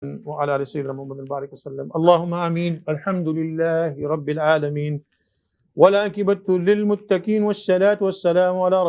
وعلى آل سيدنا محمد بارك وسلم اللهم آمين الحمد لله رب العالمين والعاقبة للمتقين والصلاة والسلام على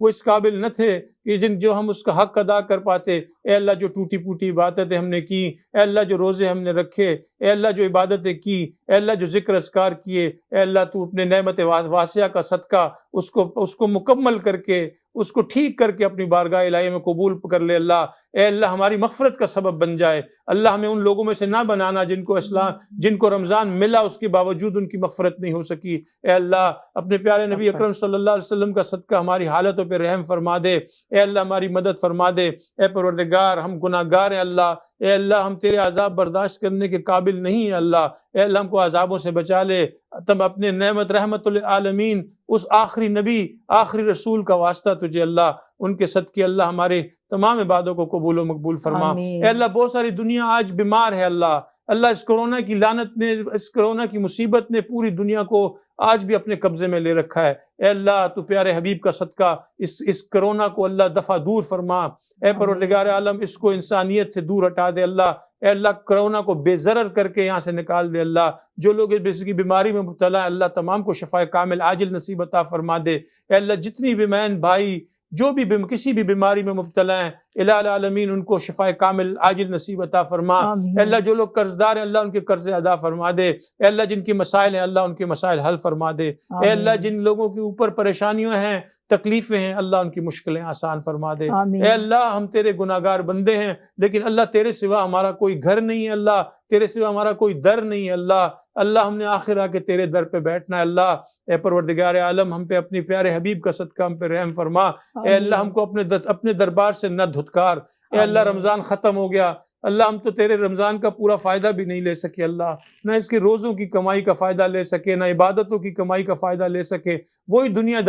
وہ اس قابل نہ تھے کہ جو ہم اس کا حق ادا کر پاتے۔ اے اللہ جو ٹوٹی پوٹی عبادتیں ہم نے کی، اے اللہ جو روزے ہم نے رکھے، اے اللہ جو عبادتیں کی، اے اللہ جو ذکر اذکار کیے، اے اللہ تو اپنے نعمت واسعہ کا صدقہ اس کو مکمل کر کے، اس کو ٹھیک کر کے اپنی بارگاہ الہی میں قبول کر لے اللہ۔ اے اللہ ہماری مغفرت کا سبب بن جائے اللہ، ہمیں ان لوگوں میں سے نہ بنانا جن کو رمضان ملا اس کے باوجود ان کی مغفرت نہیں ہو سکی۔ اے اللہ اپنے پیارے نبی اکرم صلی اللہ علیہ وسلم کا صدقہ ہماری حالتوں پہ رحم فرما دے، اے اللہ ہماری مدد فرما دے۔ اے پروردگار ہم گناہ گار ہیں اللہ، اے اللہ ہم تیرے عذاب برداشت کرنے کے قابل نہیں ہیں اللہ، اے اللہ ہم کو عذابوں سے بچا لے۔ تم اپنے نعمت رحمت للعالمین اس آخری نبی آخری رسول کا واسطہ تجھے اللہ، ان کے صدقے اللہ ہمارے تمام عبادوں کو قبول و مقبول فرما۔ اے اللہ بہت ساری دنیا آج بیمار ہے اللہ، اللہ اس کرونا کی لعنت نے، اس کرونا کی مصیبت نے پوری دنیا کو آج بھی اپنے قبضے میں لے رکھا ہے۔ اے اللہ تو پیارے حبیب کا صدقہ اس کرونا کو اللہ دفع دور فرما۔ اے پروردگار عالم اس کو انسانیت سے دور ہٹا دے اللہ، اے اللہ کرونا کو بے ضرر کر کے یہاں سے نکال دے اللہ، جو لوگ اس کی بیماری میں مبتلا ہے اللہ تمام کو شفائے کامل عاجل نصیب عطا فرما دے۔ اے اللہ جتنی بھی بہن بھائی جو بھی کسی بھی بیماری میں مبتلا ہیں الہ العالمین ان کو شفائے کامل عاجل نصیب عطا فرما۔ اے اللہ جو لوگ قرض دار ہیں اللہ ان کے قرض ادا فرما دے، اے اللہ جن کی مسائل ہیں اللہ ان کے مسائل حل فرما دے، اے اللہ جن لوگوں کے اوپر پریشانیاں ہیں تکلیفیں ہیں اللہ ان کی مشکلیں آسان فرما دے۔ اے اللہ ہم تیرے گناہ گار بندے ہیں لیکن اللہ تیرے سوا ہمارا کوئی گھر نہیں ہے اللہ، تیرے سوا ہمارا کوئی در نہیں ہے اللہ، اللہ ہم نے آخر آ کے تیرے در پہ بیٹھنا ہے اللہ۔ اے پروردگار عالم ہم پہ اپنی پیارے حبیب کا صدقہ ہم پہ رحم فرما۔ اے اللہ ہم کو اپنے دربار سے نہ دھتکار۔ اے اللہ رمضان ختم ہو گیا اللہ، ہم تو تیرے رمضان کا پورا فائدہ بھی نہیں لے سکے اللہ، نہ اس کے روزوں کی کمائی کا فائدہ لے سکے، نہ عبادتوں کی کمائی کا فائدہ لے سکے، وہی دنیا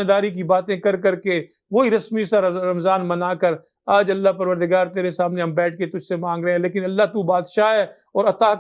داری کی باتیں کر کے وہی رسمی سا رمضان منا کر آج اللہ پروردگار تیرے سامنے ہم بیٹھ کے تجھ سے مانگ رہے ہیں، لیکن اللہ تو بادشاہ ہے اور عطا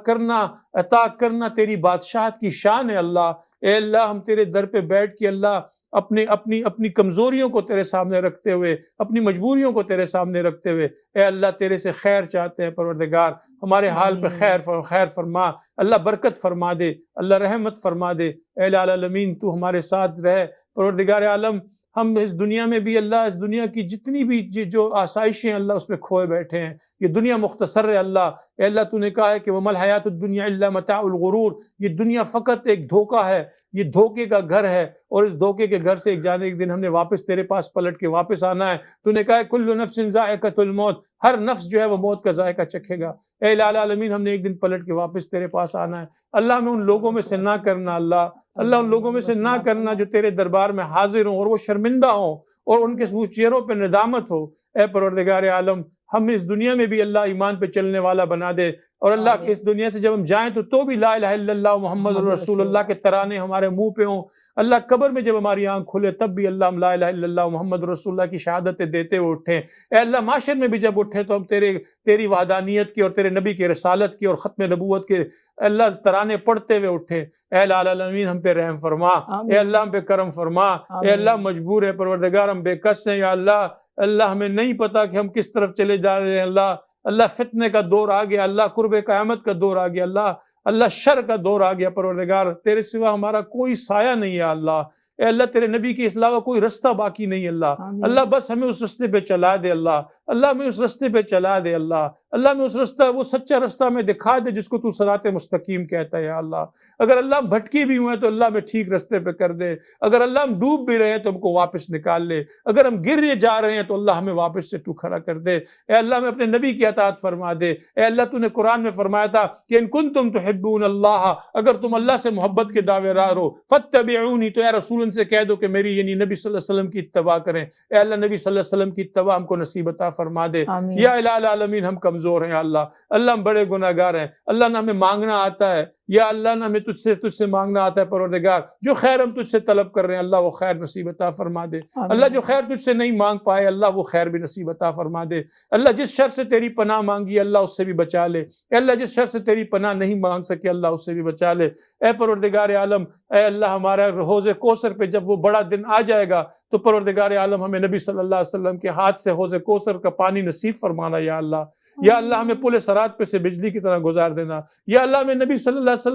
کرنا تیری بادشاہت کی شان ہے اللہ۔ اے اللہ ہم تیرے در پہ بیٹھ کے اللہ اپنی کمزوریوں کو تیرے سامنے رکھتے ہوئے، اپنی مجبوریوں کو تیرے سامنے رکھتے ہوئے اے اللہ تیرے سے خیر چاہتے ہیں پروردگار، ہمارے حال پہ خیر فرما اللہ، برکت فرما دے اللہ، رحمت فرما دے اے العالمین، تو ہمارے ساتھ رہے پروردگار عالم۔ ہم اس دنیا میں بھی اللہ، اس دنیا کی جتنی بھی جو آسائشیں اللہ اس میں کھوئے بیٹھے ہیں، یہ دنیا مختصر ہے اللہ۔ اے اللہ تو نے کہا ہے کہ وَمَا الْحَيَاةُ الدُّنْيَا إِلَّا مَتَاعُ الْغُرُورِ، یہ دنیا فقط ایک دھوکہ ہے، یہ دھوکے کا گھر ہے، اور اس دھوکے کے گھر سے ایک دن ہم نے واپس تیرے پاس پلٹ کے واپس آنا ہے۔ تو نے کہا ہے کُلُّ نَفْسٍ ذَائِقَةُ الْمَوْتِ، ہر نفس جو ہے وہ موت کا ذائقہ چکھے گا۔ اے العالمین ہم نے ایک دن پلٹ کے واپس تیرے پاس آنا ہے اللہ، ہمیں ان لوگوں میں سے نہ کرنا اللہ، اللہ ان لوگوں میں سے نہ کرنا جو تیرے دربار میں حاضر ہوں اور وہ شرمندہ ہوں اور ان کے چہروں پہ ندامت ہو۔ اے پروردگار عالم ہم اس دنیا میں بھی اللہ ایمان پہ چلنے والا بنا دے، اور اللہ اس دنیا سے جب ہم جائیں تو بھی لا الہ الا اللہ محمد رسول اللہ کے ترانے ہمارے منہ پہ ہوں۔ اللہ قبر میں جب ہماری آنکھ کھلے تب بھی اللہ ہم لا الہ الا اللہ محمد رسول اللہ کی شہادتیں دیتے ہوئے اٹھیں۔ اے اللہ معاشر میں بھی جب اٹھیں تو ہم تیری وحدانیت کی اور تیرے نبی کی رسالت کی اور ختم نبوت کے اللہ ترانے پڑھتے ہوئے اٹھیں۔ اے العالمین ہم پہ رحم فرما، اے اللہ ہم پہ کرم فرما، اے اللہ مجبور ہے پروردگار، ہم بے کس ہیں یا اللہ، اللہ ہمیں نہیں پتا کہ ہم کس طرف چلے جا رہے ہیں اللہ، اللہ فتنے کا دور آ گیا اللہ، قرب قیامت کا دور آ گیا اللہ، اللہ شر کا دور آ گیا پروردگار، تیرے سوا ہمارا کوئی سایہ نہیں ہے اللہ، اے اللہ تیرے نبی کے علاوہ کوئی رستہ باقی نہیں اللہ، اللہ بس ہمیں اس رستے پہ چلا دے اللہ، اللہ ہمیں اس رستے پہ چلا دے اللہ، اللہ ہمیں اس رستہ وہ سچا رستہ ہمیں دکھا دے جس کو تو صراط مستقیم کہتا ہے یا اللہ۔ اگر اللہ ہم بھٹکی بھی ہوئے تو اللہ ہمیں ٹھیک رستے پہ کر دے، اگر اللہ ہم ڈوب بھی رہے ہیں تو ہم کو واپس نکال لے، اگر ہم گر جا رہے ہیں تو اللہ ہمیں واپس سے تو کھڑا کر دے، اے اللہ ہمیں اپنے نبی کی اطاعت فرما دے۔ اے اللہ تو نے قرآن میں فرمایا تھا کہ ان کنتم تحبون اللہ، اگر تم اللہ سے محبت کے دعوے دار ہو فاتبعونی، تو اے رسول ان سے کہہ دو کہ میری یعنی نبی صلی اللہ علیہ وسلم کی اتباع کریں۔ اے اللہ نبی صلی اللہ علیہ وسلم کی اتباع ہم کو نصیب عطا فرما دے۔ یا الہ العالمین ہم کمزور ہیں اللہ، اللہ ہم بڑے گناہ گار ہیں اللہ، نہ ہمیں مانگنا آتا ہے یا اللہ، نہ ہمیں تجھ سے مانگنا آتا ہے پروردگار، جو خیر ہم تجھ سے طلب کر رہے ہیں اللہ وہ خیر نصیب عطا فرما دے۔ اللہ جو خیر تجھ سے نہیں مانگ پائے اللہ وہ خیر بھی نصیب عطا فرما دے۔ اللہ جس شر سے تیری پناہ مانگی اللہ اس سے بھی بچا لے، اے اللہ جس شر سے تیری پناہ نہیں مانگ سکے اللہ اس سے بھی بچا لے۔ اے پروردگار عالم، اے اللہ ہمارا حوض کوثر پہ جب وہ بڑا دن آ جائے گا تو پروردگار عالم ہمیں نبی صلی اللہ علیہ وسلم کے ہاتھ سے حوض کوثر کا پانی نصیب فرمانا یا اللہ، یا اللہ ہمیں پل صراط پہ سے بجلی کی طرح گزار دینا، یا اللہ ہمیں نبی صلی اللہ علیہ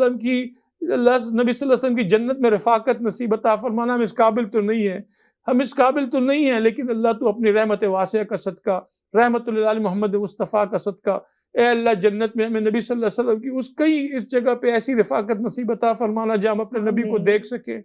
وسلم کی جنت میں رفاقت نصیب عطا فرمانا، ہم اس قابل تو نہیں ہے ہم اس قابل تو نہیں ہیں، لیکن اللہ تو اپنی رحمت واسعہ کا صدقہ، رحمت للعالمین محمد مصطفیٰ کا صدقہ، اے اللہ جنت میں ہمیں نبی صلی اللہ علیہ وسلم کی اس جگہ پہ ایسی رفاقت نصیب عطا فرمانا جہاں ہم اپنے نبی کو دیکھ سکیں،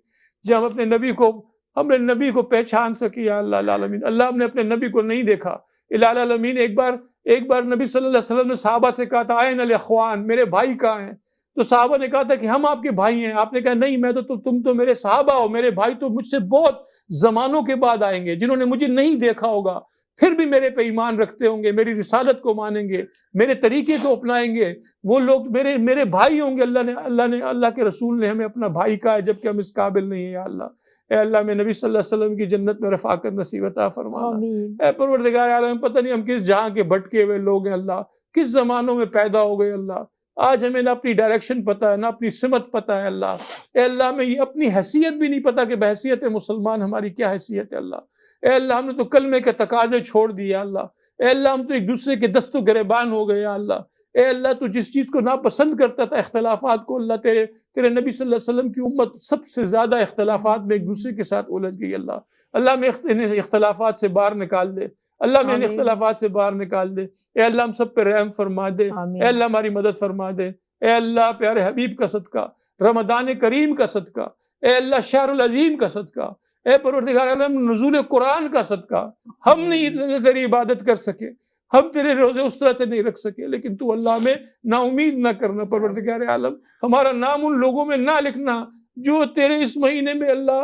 جہاں ہم اپنے نبی کو پہچان سکیں یا اللہ العالمین۔ اللہ ہم نے اپنے نبی کو نہیں دیکھا، الہ العالمین۔ ایک بار نبی صلی اللہ علیہ وسلم نے صحابہ سے کہا تھا آئین الاخوان، میرے بھائی کہاں ہیں؟ تو صحابہ نے کہا تھا کہ ہم آپ کے بھائی ہیں۔ آپ نے کہا نہیں، تم تو میرے صحابہ ہو، میرے بھائی تو مجھ سے بہت زمانوں کے بعد آئیں گے، جنہوں نے مجھے نہیں دیکھا ہوگا پھر بھی میرے پہ ایمان رکھتے ہوں گے، میری رسالت کو مانیں گے، میرے طریقے کو اپنائیں گے، وہ لوگ میرے بھائی ہوں گے۔ اللہ کے رسول نے ہمیں اپنا بھائی کہا ہے، جبکہ ہم اس قابل نہیں ہیں یا اللہ۔ اے اللہ میں نبی صلی اللہ علیہ وسلم کی جنت میں رفاقت نصیب عطا فرمانا۔ اے پروردگار عالم، پتہ نہیں ہم کس جہاں کے بھٹکے ہوئے لوگ ہیں اللہ، کس زمانوں میں پیدا ہو گئے اللہ۔ آج ہمیں نہ اپنی ڈائریکشن پتہ ہے، نہ اپنی سمت پتہ ہے اللہ۔ اے اللہ ہمیں یہ اپنی حیثیت بھی نہیں پتہ کہ بحیثیت مسلمان ہماری کیا حیثیت ہے اللہ۔ اے اللہ ہم نے تو کلمے کے تقاضے چھوڑ دیے اللہ۔ اے اللہ ہم تو ایک دوسرے کے دست و گریبان ہو گئے یا اللہ۔ اے اللہ تو جس چیز کو ناپسند کرتا تھا اختلافات کو، اللہ تیرے نبی صلی اللہ علیہ وسلم کی امت سب سے زیادہ اختلافات میں ایک دوسرے کے ساتھ الجھ گئی اللہ۔ اللہ میں انہیں اختلافات سے باہر نکال دے، اللہ میں انہیں اختلافات سے باہر نکال دے۔ اے اللہ ہم سب پہ رحم فرما دے، اے اللہ ہماری مدد فرما دے۔ اے اللہ پیارے حبیب کا صدقہ، رمضان کریم کا صدقہ، اے اللہ شہر العظیم کا صدقہ، اے پروردگار عالم نزول قرآن کا صدقہ، ہم نہیں تیری عبادت کر سکے، ہم تیرے روزے اس طرح سے نہیں رکھ سکے، لیکن تو اللہ میں نا امید نہ کرنا پروردگار عالم، ہمارا نام ان لوگوں میں نہ لکھنا جو تیرے اس مہینے میں اللہ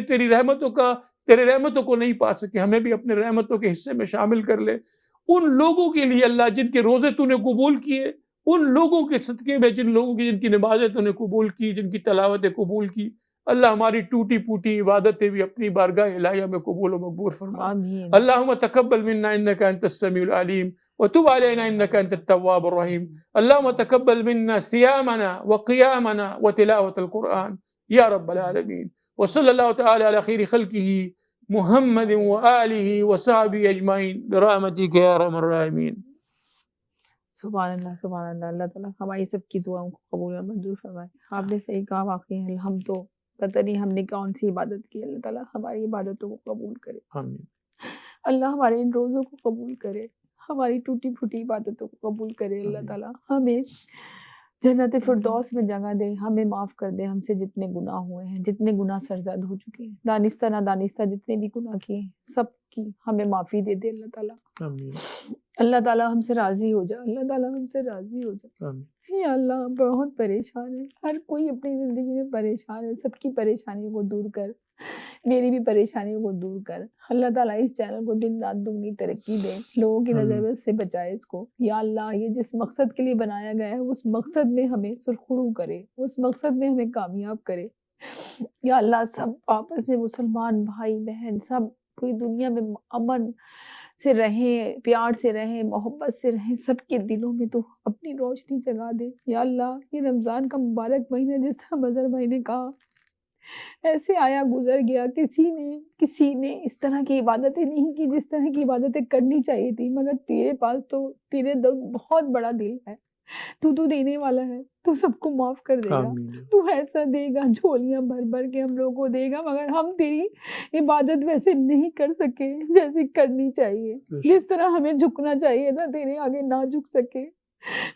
تیری رحمتوں کو نہیں پا سکے۔ ہمیں بھی اپنے رحمتوں کے حصے میں شامل کر لے۔ ان لوگوں کے لیے اللہ جن کے روزے تو نے قبول کیے، ان لوگوں کے صدقے میں جن کی نمازیں تو نے قبول کی، جن کی تلاوتیں قبول کی، اللہ ہماری ٹوٹی پوٹی عبادتیں بھی اپنی بارگاہ الہیہ میں قبول و مقبول فرما۔ اللہم تقبل منا انک انت السمیع العلیم وتب علینا انک انت التواب الرحیم۔ اللہم تقبل منا صیامنا وقیامنا وتلاوت القرآن یا رب العالمین۔ وصلی اللہ تعالی علی خیر خلقہ محمد وآلہ وصحبہ اجمعین برحمتک یا ارحم الراحمین۔ سبحان اللہ سبحان اللہ۔ اللہ تعالیٰ ہماری سب کی دعاؤں کو قبول اور منظور فرمائے۔ آپ نے صحیح کہا، واقعی ہم تو پتہ نہیں ہم نے کون سی عبادت کی، اللہ تعالیٰ ہماری عبادتوں کو قبول کرے، آمین۔ اللہ ہمارے ان روزوں کو قبول کرے، ہماری ٹوٹی پھوٹی عبادتوں کو قبول کرے، اللہ تعالیٰ ہمیں جنت فردوس میں جگہ دے، ہمیں معاف کر دے ہم سے جتنے گناہ ہوئے ہیں، جتنے گناہ سرزد ہو چکے ہیں، دانستہ نادانستہ جتنے بھی گناہ کیے ہیں، سب کی ہمیں معافی دے دے اللہ تعالیٰ۔ آمین۔ اللہ تعالیٰ ہم سے راضی ہو جا، اللہ تعالیٰ ہم سے راضی ہو جا۔ آمین۔ یا اللہ بہت پریشان ہے، ہر کوئی اپنی زندگی میں پریشان ہے، سب کی پریشانیوں کو دور کر، میری بھی پریشانیوں کو دور کر۔ اللہ تعالیٰ اس چینل کو دن رات دگنی ترقی دے، لوگوں کی نظر بد سے بچائے اس کو۔ یا اللہ یہ جس مقصد کے لیے بنایا گیا ہے اس مقصد میں ہمیں سرخرو کرے، اس مقصد میں ہمیں کامیاب کرے۔ یا اللہ سب آپس میں مسلمان بھائی بہن سب پوری دنیا میں امن سے رہیں، پیار سے رہیں، محبت سے رہیں، سب کے دلوں میں تو اپنی روشنی جگا دے۔ یا اللہ یہ رمضان کا مبارک مہینہ جس طرح مظہر بھائی نے کہا ایسے آیا گزر گیا، کسی نے اس طرح کی عبادتیں نہیں کی جس طرح کی عبادتیں کرنی چاہیے تھی، مگر تیرے پاس تو تیرے بہت بڑا دل ہے، تو دینے والا ہے، تو سب کو معاف کر دے گا، تو ایسا دے گا جھولیاں بھر بھر کے ہم لوگوں کو دے گا، مگر ہم تیری عبادت ویسے نہیں کر سکے جیسی کرنی چاہیے، جس طرح ہمیں جھکنا چاہیے نا تیرے آگے نہ جھک سکے۔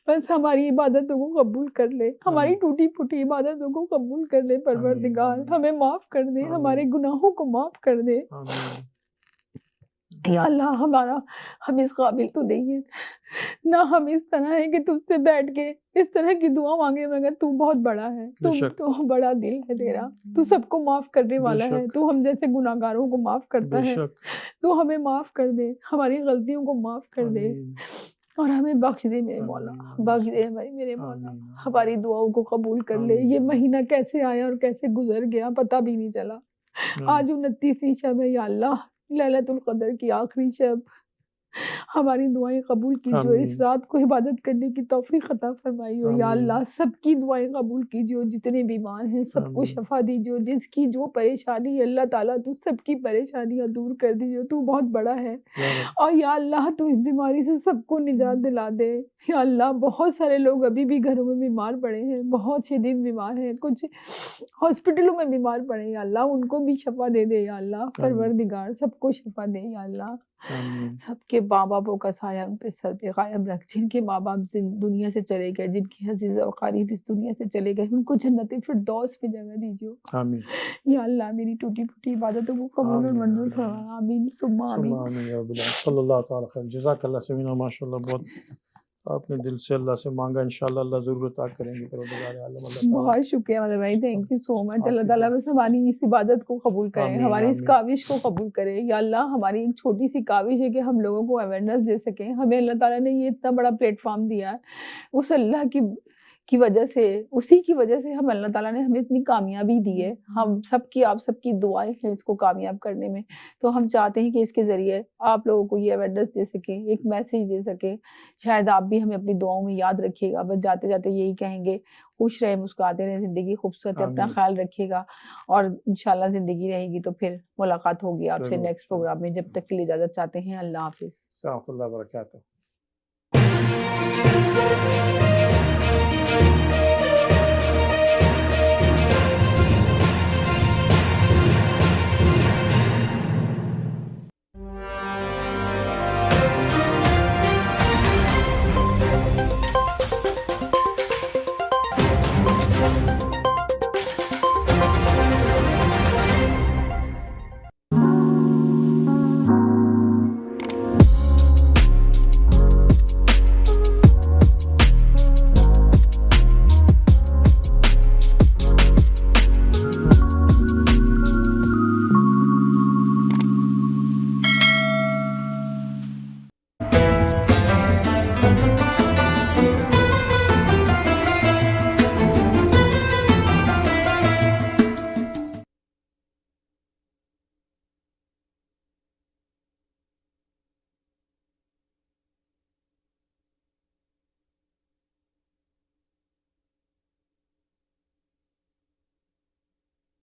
بس ہماری عبادتوں کو قبول کر لے، ہماری ٹوٹی پھوٹی عبادتوں کو قبول کر لے پروردگار، ہمیں معاف کر دے، ہمارے گناہوں کو معاف کر دے۔ یا اللہ ہم اس قابل تو نہیں ہے، نہ ہم اس طرح ہے کہ تجھ سے بیٹھ کے اس طرح کی دعا مانگے، مگر تو بہت بڑا ہے، تو بڑا دل ہے تیرا، تو سب کو معاف کرنے والا ہے، تو ہم جیسے گناہگاروں کو معاف کرتا ہے، تو ہمیں معاف کر دے، ہماری غلطیوں کو معاف کر دے اور ہمیں بخش دے میرے مولا، بخش دے میرے مولا، ہماری دعاؤں کو قبول کر لے۔ یہ مہینہ کیسے آیا اور کیسے گزر گیا پتہ بھی نہیں چلا۔ آج 29ویں شب ہے یا اللہ، لیلۃ القدر کی آخری شب، ہماری دعائیں قبول کیجیے، اس آمین رات کو عبادت کرنے کی توفیق عطا فرمائیے یا آمین اللہ، سب کی دعائیں قبول کیجیے، جتنے بیمار ہیں سب کو آمین شفا دیجیے، جس کی جو پریشانی ہے اللہ تعالیٰ تو سب کی پریشانیاں دور کر دیجیے، تو بہت بڑا ہے، یا رب اور یا اللہ تو اس بیماری سے سب کو نجات دلا دے یا اللہ۔ بہت سارے لوگ ابھی بھی گھروں میں بیمار پڑے ہیں، بہت شدید بیمار ہیں، کچھ ہاسپٹلوں میں بیمار پڑے ہیں، یا اللہ ان کو بھی شفا دے دے یا اللہ، آمین پروردگار سب کو شفا دے یا اللہ۔ آمین سب کے ماں باپوں کا سایہ ان پہ سر پہ قائم رکھ، جن کے ماں باپ دنیا سے چلے گئے، جن کے عزیز و قریب اس دنیا سے چلے گئے، ان کو جنت فردوس میں جگہ دیجیے آمین یا اللہ۔ میری ٹوٹی پھوٹی عبادتوں کو قبول اور آمین منظور آمین فرما، آمین ثم ثم آمین۔ آمین یا رب العالمین۔ صلی اللہ تعالیٰ خیر، جزاک اللہ سمینا، ماشاء اللہ بہت آپ نے دل سے اللہ سے مانگا، انشاءاللہ اللہ ضرور عطا کریں گے، پروردگار عالم اللہ تعالیٰ بہت شکریہ مدر بھائی، تھینک یو سو مچ۔ آپ اللہ کی تعالیٰ دعا۔ بس ہماری اس عبادت کو قبول کرے، آمین ہماری اس آمین کاوش کو قبول کرے یا اللہ۔ ہماری ایک چھوٹی سی کاوش ہے کہ ہم لوگوں کو اویئرنیس دے سکیں، ہمیں اللہ تعالیٰ نے یہ اتنا بڑا پلیٹ فارم دیا ہے، اس اللہ کی وجہ سے، اسی کی وجہ سے ہم اللہ تعالیٰ نے ہمیں اتنی کامیابی دی ہے۔ ہم سب کی، آپ سب کی دعائیں ہیں اس کو کامیاب کرنے میں، تو ہم چاہتے ہیں کہ اس کے ذریعے آپ لوگوں کو یہ اویئرنیس دے سکیں، ایک میسیج دے سکیں۔ شاید آپ بھی ہمیں اپنی دعاؤں میں یاد رکھیے گا، بس جاتے جاتے یہی کہیں گے، خوش رہے، مسکراتے رہے، زندگی خوبصورت ہے، اپنا آمین خیال رکھیے گا، اور انشاءاللہ زندگی رہے گی تو پھر ملاقات ہوگی آپ سے ضرور نیکسٹ پروگرام میں۔ جب تک کے لیے اجازت چاہتے ہیں، اللہ حافظ۔ السلام اللہ وبرکاتہ۔